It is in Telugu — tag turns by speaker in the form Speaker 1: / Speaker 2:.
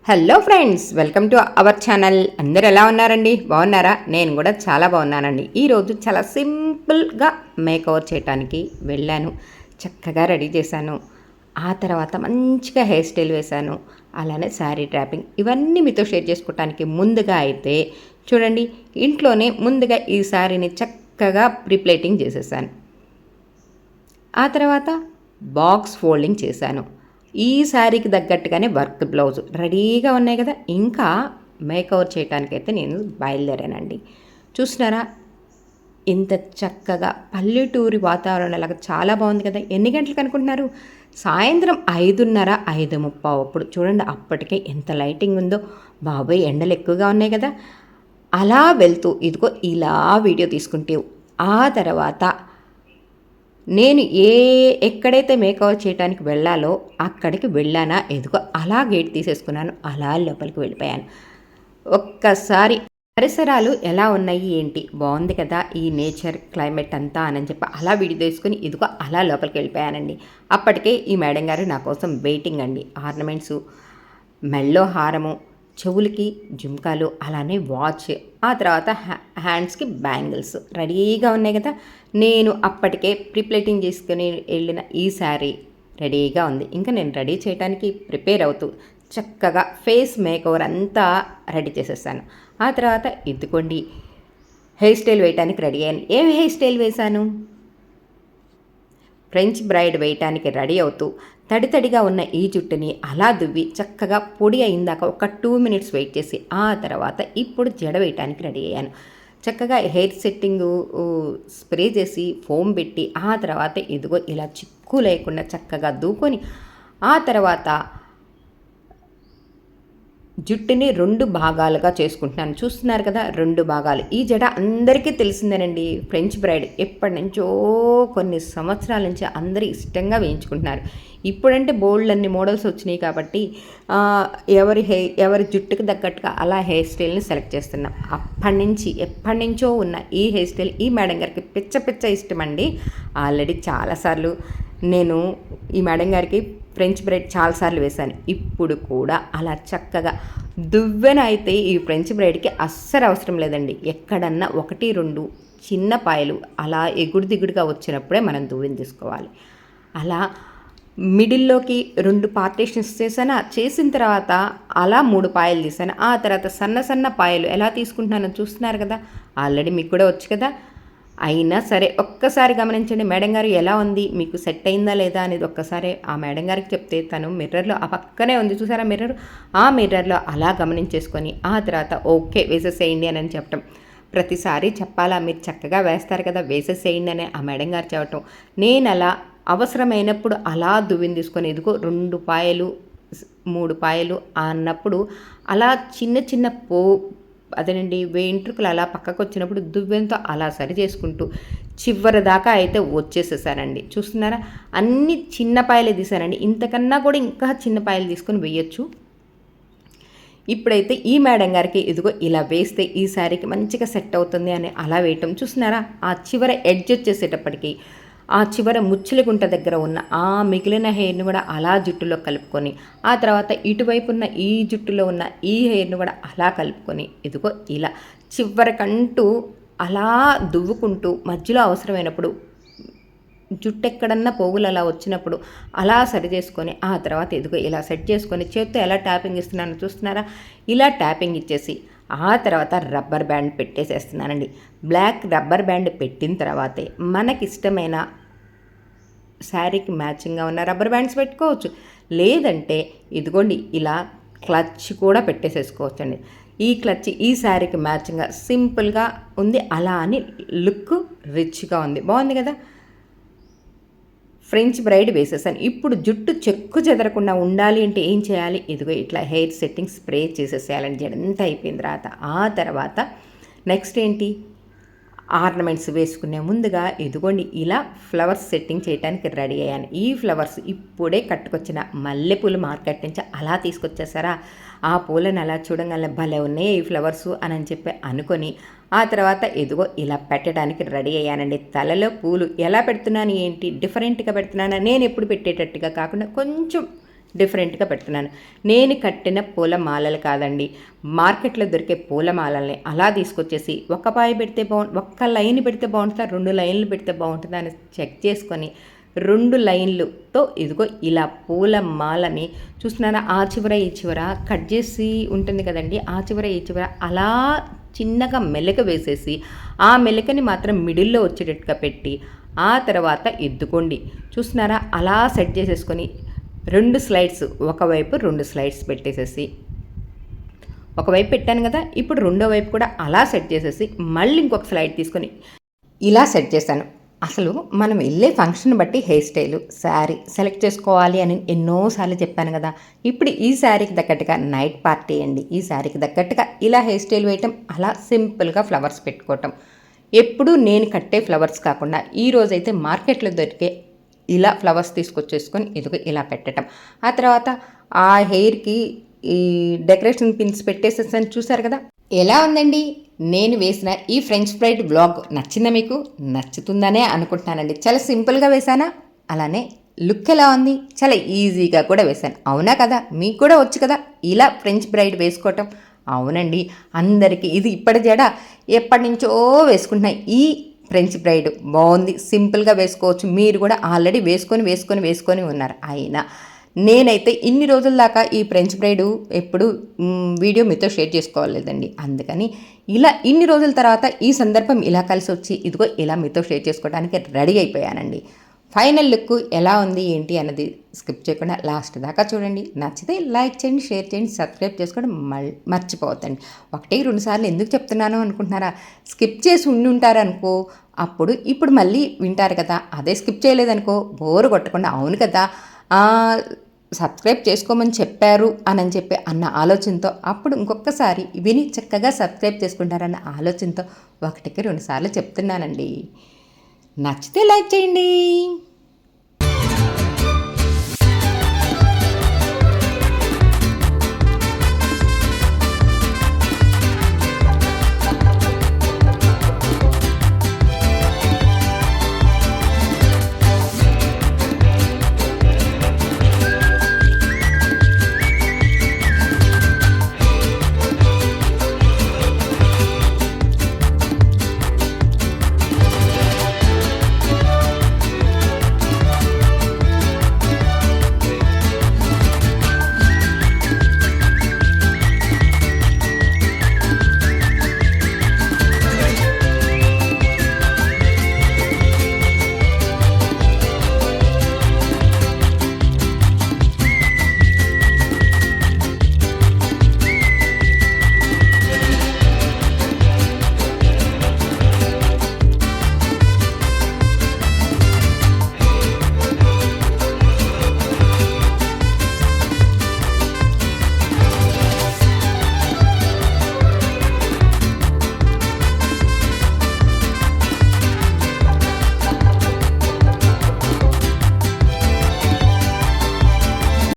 Speaker 1: Hello friends, welcome to our channel. అందరు ఎలా ఉన్నారండి? బాగున్నారా? నేను కూడా చాలా బాగున్నానండి. ఈరోజు చాలా సింపుల్గా మేకఓవర్ చేయడానికి వెళ్ళాను. చక్కగా రెడీ చేశాను. ఆ తర్వాత మంచిగా హెయిర్ స్టైల్ వేశాను. అలానే శారీ డ్రాపింగ్ ఇవన్నీ మీతో షేర్ చేసుకోవటానికి ముందుగా అయితే చూడండి, ఇంట్లోనే ముందుగా ఈ శారీని చక్కగా ప్రీప్లేటింగ్ చేసేసాను. ఆ తర్వాత బాక్స్ ఫోల్డింగ్ చేశాను. ఈ శారీకి తగ్గట్టుగానే వర్క్ బ్లౌజ్ రెడీగా ఉన్నాయి కదా. ఇంకా మేకఓవర్ చేయడానికైతే నేను బయలుదేరానండి. చూసినారా ఇంత చక్కగా పల్లెటూరి వాతావరణంలాగా చాలా బాగుంది కదా. ఎన్ని గంటలకు అనుకుంటున్నారు? సాయంత్రం 5:30, 5:30 అప్పుడు చూడండి. అప్పటికే ఎంత లైటింగ్ ఉందో. బాబోయ్, ఎండలు ఎక్కువగా ఉన్నాయి కదా. అలా వెళ్తూ ఇదిగో ఇలా వీడియో తీసుకుంటే ఆ తర్వాత నేను ఎక్కడైతే మేకఓవర్ చేయడానికి వెళ్ళాలో అక్కడికి వెళ్ళానా, ఎదుగో అలా గేట్ తీసేసుకున్నాను. అలా లోపలికి వెళ్ళిపోయాను. ఒక్కసారి పరిసరాలు ఎలా ఉన్నాయి ఏంటి, బాగుంది కదా ఈ నేచర్ క్లైమేట్ అంతా అని చెప్పి అలా వీడియో తీసుకుని ఇదిగో అలా లోపలికి వెళ్ళిపోయానండి. అప్పటికే ఈ మేడం గారు నా కోసం వెయిటింగ్ అండి. ఆర్నమెంట్సు, మెల్లో హారము, చెవులకి జుంకాలు, అలానే వాచ్, ఆ తర్వాత హ్యాండ్స్కి బ్యాంగిల్స్ రెడీగా ఉన్నాయి కదా. నేను అప్పటికే ప్రిప్లేటింగ్ చేసుకుని వెళ్ళిన ఈ శారీ రెడీగా ఉంది. ఇంకా నేను రెడీ చేయడానికి ప్రిపేర్ అవుతూ చక్కగా ఫేస్ మేకఓవర్ అంతా రెడీ చేసేసాను. ఆ తర్వాత ఎత్తుకోండి హెయిర్ స్టైల్ వేయడానికి రెడీ అయ్యాను. ఏం హెయిర్ స్టైల్ వేశాను? ఫ్రెంచ్ బ్రైడ్ వేయటానికి రెడీ అవుతూ తడితడిగా ఉన్న ఈ జుట్టుని అలా దువ్వి చక్కగా పొడి అయిందాక ఒక 2 minutes వెయిట్ చేసి ఆ తర్వాత ఇప్పుడు జడ వేయటానికి రెడీ అయ్యాను. చక్కగా హెయిర్ సెట్టింగు స్ప్రే చేసి ఫోమ్ పెట్టి ఆ తర్వాత ఇదిగో ఇలా చిక్కు లేకుండా చక్కగా దూకొని ఆ తర్వాత జుట్టుని 2 భాగాలుగా చేసుకుంటున్నాను. చూస్తున్నారు కదా, 2 భాగాలు. ఈ జడ అందరికీ తెలిసిందేనండి. ఫ్రెంచ్ బ్రైడ్ ఎప్పటి నుంచో కొన్ని సంవత్సరాల నుంచి అందరూ ఇష్టంగా వేయించుకుంటున్నారు. ఇప్పుడంటే బోల్డ్ అన్ని మోడల్స్ వచ్చినాయి కాబట్టి ఎవరి జుట్టుకి తగ్గట్టుగా అలా హెయిర్ స్టైల్ని సెలెక్ట్ చేస్తున్నాం. ఎప్పటి నుంచో ఉన్న ఈ హెయిర్ స్టైల్ ఈ మేడం గారికి పిచ్చ ఇష్టం అండి. ఆల్రెడీ చాలాసార్లు నేను ఈ మేడం గారికి ఫ్రెంచ్ బ్రైడ్ చాలాసార్లు వేశాను. ఇప్పుడు కూడా అలా చక్కగా దువ్వెన అయితే ఈ ఫ్రెంచ్ బ్రైడ్కి అస్సలు అవసరం లేదండి. ఎక్కడన్నా 1-2 చిన్న పాయలు అలా ఎగుడు దిగుడుగా వచ్చినప్పుడే మనం దువ్వెన తీసుకోవాలి. అలా మిడిల్లోకి 2 పార్టీషన్స్ చేసిన తర్వాత అలా 3 పాయలు తీసాను. ఆ తర్వాత సన్న పాయలు ఎలా తీసుకుంటున్నానో చూస్తున్నారు కదా. ఆల్రెడీ మీకు కూడా వచ్చు కదా. అయినా సరే ఒక్కసారి గమనించండి, మేడం గారు ఎలా ఉంది, మీకు సెట్ అయిందా లేదా అనేది ఒక్కసారి ఆ మేడం గారికి చెప్తే తను మిర్రర్లో ఆ పక్కనే ఉంది చూసారా మిర్రర్, ఆ మిర్రర్లో అలా గమనించేసుకొని ఆ తర్వాత ఓకే వేసేసేయండి అని చెప్పటం. ప్రతిసారి చెప్పాలా, మీరు చక్కగా వేస్తారు కదా వేసేసేయండి అని ఆ మేడం గారు చెప్పటం. నేను అలా అవసరమైనప్పుడు అలా దువ్విని తీసుకొని ఇదిగో 2 పాయలు 3 పాయలు అన్నప్పుడు అలా చిన్న అదేనండి వెంట్రుకలు అలా పక్కకు వచ్చినప్పుడు దువ్వెంతో అలా సరి చేసుకుంటూ చివరి దాకా అయితే వచ్చేసేసానండి. చూస్తున్నారా, అన్ని చిన్న పాయలే తీసానండి. ఇంతకన్నా కూడా ఇంకా చిన్న పాయలు తీసుకొని వేయచ్చు. ఇప్పుడైతే ఈ మేడం గారికి ఇదిగో ఇలా వేస్తే ఈ శారీకి మంచిగా సెట్ అవుతుంది అని అలా వేయటం. చూస్తున్నారా, ఆ చివర ఎడ్జ్ వచ్చేసేటప్పటికి ఆ చివర ముచ్చులగుంట దగ్గర ఉన్న ఆ మిగిలిన హెయిర్ని కూడా అలా జుట్టులో కలుపుకొని ఆ తర్వాత ఇటువైపు ఉన్న ఈ జుట్టులో ఉన్న ఈ హెయిర్ని కూడా అలా కలుపుకొని ఇదిగో ఇలా చివరికంటూ అలా దువ్వుకుంటూ మధ్యలో అవసరమైనప్పుడు జుట్టు ఎక్కడన్నా పోగులు అలా వచ్చినప్పుడు అలా సరి చేసుకొని ఆ తర్వాత ఇదిగో ఇలా సెట్ చేసుకొని చేత్తో ఎలా ట్యాపింగ్ ఇస్తున్నానో చూస్తున్నారా. ఇలా ట్యాపింగ్ ఇచ్చేసి ఆ తర్వాత రబ్బర్ బ్యాండ్ పెట్టేసేస్తున్నానండి. బ్లాక్ రబ్బర్ బ్యాండ్ పెట్టిన తర్వాతే మనకిష్టమైన శారీకి మ్యాచింగ్గా ఉన్న రబ్బర్ బ్యాండ్స్ పెట్టుకోవచ్చు. లేదంటే ఇదిగోండి ఇలా క్లచ్ కూడా పెట్టేసేసుకోవచ్చు అండి. ఈ క్లచ్ ఈ శారీకి మ్యాచింగ్గా సింపుల్గా ఉంది. అలా అని లుక్ రిచ్గా ఉంది. బాగుంది కదా. ఫ్రెంచ్ బ్రైడ్ వేసేసాను. ఇప్పుడు జుట్టు చెక్కు చెదరకుండా ఉండాలి అంటే ఏం చేయాలి, ఇదిగో ఇట్లా హెయిర్ సెట్టింగ్ స్ప్రే చేసేసేయాలండి. జడంతా అయిపోయిన తర్వాత ఆ తర్వాత నెక్స్ట్ ఏంటి, ఆర్నమెంట్స్ వేసుకునే ముందుగా ఇదిగోండి ఇలా ఫ్లవర్స్ సెట్టింగ్ చేయడానికి రెడీ అయ్యాను. ఈ ఫ్లవర్స్ ఇప్పుడే కట్టుకొచ్చిన మల్లెపూలు మార్కెట్ నుంచి అలా తీసుకొచ్చేసారా. ఆ పూలను అలా చూడగానే భలే ఉన్నాయి ఈ ఫ్లవర్సు అని చెప్పి అనుకొని ఆ తర్వాత ఇదిగో ఇలా పెట్టడానికి రెడీ అయ్యానండి. తలలో పూలు ఎలా పెడుతున్నాను ఏంటి, డిఫరెంట్గా పెడుతున్నాను. నేను ఎప్పుడు పెట్టేటట్టుగా కాకుండా కొంచెం డిఫరెంట్గా పెడుతున్నాను. నేను కట్టిన పూలమాలలు కాదండి, మార్కెట్లో దొరికే పూలమాలల్ని అలా తీసుకొచ్చేసి ఒక పాయ పెడితే ఒక్క లైన్ పెడితే బాగుంటుందా, 2 లైన్లు పెడితే బాగుంటుందా అని చెక్ చేసుకొని 2 లైన్లుతో ఇదిగో ఇలా పూల మాలని చూస్తున్నారా, ఆ చివర ఈ చివర కట్ చేసి ఉంటుంది కదండి, ఆ చివర ఈ చివర అలా చిన్నగా మెలక వేసేసి ఆ మెలకని మాత్రం మిడిల్లో వచ్చేటట్టుగా పెట్టి ఆ తర్వాత ఎద్దుకోండి. చూస్తున్నారా, అలా సెట్ చేసేసుకొని 2 స్లైడ్స్, ఒకవైపు 2 స్లైడ్స్ పెట్టేసేసి, ఒకవైపు పెట్టాను కదా, ఇప్పుడు రెండో వైపు కూడా అలా సెట్ చేసేసి మళ్ళీ ఇంకొక స్లైడ్ తీసుకొని ఇలా సెట్ చేశాను. అసలు మనం వెళ్ళే ఫంక్షన్ బట్టి హెయిర్ స్టైలు, శారీ సెలెక్ట్ చేసుకోవాలి అని ఎన్నోసార్లు చెప్పాను కదా. ఇప్పుడు ఈ శారీకి తగ్గట్టుగా నైట్ పార్టీ అండి, ఈ శారీకి తగ్గట్టుగా ఇలా హెయిర్ స్టైల్ వేయటం, అలా సింపుల్గా ఫ్లవర్స్ పెట్టుకోవటం. ఎప్పుడు నేను కట్టే ఫ్లవర్స్ కాకుండా ఈరోజైతే మార్కెట్లో దొరికే ఇలా ఫ్లవర్స్ తీసుకొచ్చేసుకొని ఇదిగో ఇలా పెట్టడం. ఆ తర్వాత ఆ హెయిర్కి ఈ డెకరేషన్ పిన్స్ పెట్టేసేసాను. చూసారు కదా ఎలా ఉందండి నేను వేసిన ఈ ఫ్రెంచ్ ఫ్రైడ్ వ్లాగ్. నచ్చిందా మీకు? నచ్చుతుందనే అనుకుంటున్నానండి. చాలా సింపుల్గా వేసానా, అలానే లుక్ ఎలా ఉంది, చాలా ఈజీగా కూడా వేశాను. అవునా కదా, మీకు కూడా వచ్చు కదా ఇలా ఫ్రెంచ్ బ్రైడ్ వేసుకోవటం. అవునండి, అందరికీ ఇది ఇప్పటి జడ ఎప్పటి నుంచో వేసుకుంటున్నాయి. ఈ ఫ్రెంచ్ బ్రైడ్ బాగుంది, సింపుల్గా వేసుకోవచ్చు. మీరు కూడా ఆల్రెడీ వేసుకొని ఉన్నారు. అయినా నేనైతే ఇన్ని రోజుల దాకా ఈ ఫ్రెంచ్ బ్రైడ్ ఎప్పుడు వీడియో మీతో షేర్ చేసుకోవాలేదండి. అందుకని ఇలా ఇన్ని రోజుల తర్వాత ఈ సందర్భం ఇలా కలిసి వచ్చి ఇదిగో ఇలా మీతో షేర్ చేసుకోవడానికి రెడీ అయిపోయానండి. ఫైనల్ లుక్ ఎలా ఉంది ఏంటి అన్నది స్కిప్ చేయకుండా లాస్ట్ దాకా చూడండి. నచ్చితే లైక్ చేయండి, షేర్ చేయండి, సబ్స్క్రైబ్ చేసుకోవడం మర్చిపోవద్దండి. 1-2 సార్లు ఎందుకు చెప్తున్నాను అనుకుంటున్నారా? స్కిప్ చేసి ఉంటారనుకో, అప్పుడు ఇప్పుడు మళ్ళీ వింటారు కదా. అదే స్కిప్ చేయలేదనుకో బోరు కొట్టకుండా అవును కదా సబ్స్క్రైబ్ చేసుకోమని చెప్పారు అని చెప్పి అన్న ఆలోచనతో అప్పుడు ఇంకొకసారి విని చక్కగా సబ్స్క్రైబ్ చేసుకుంటారన్న ఆలోచనతో 1-2 సార్లు చెప్తున్నానండి. నచ్చితే లైక్ చేయండి.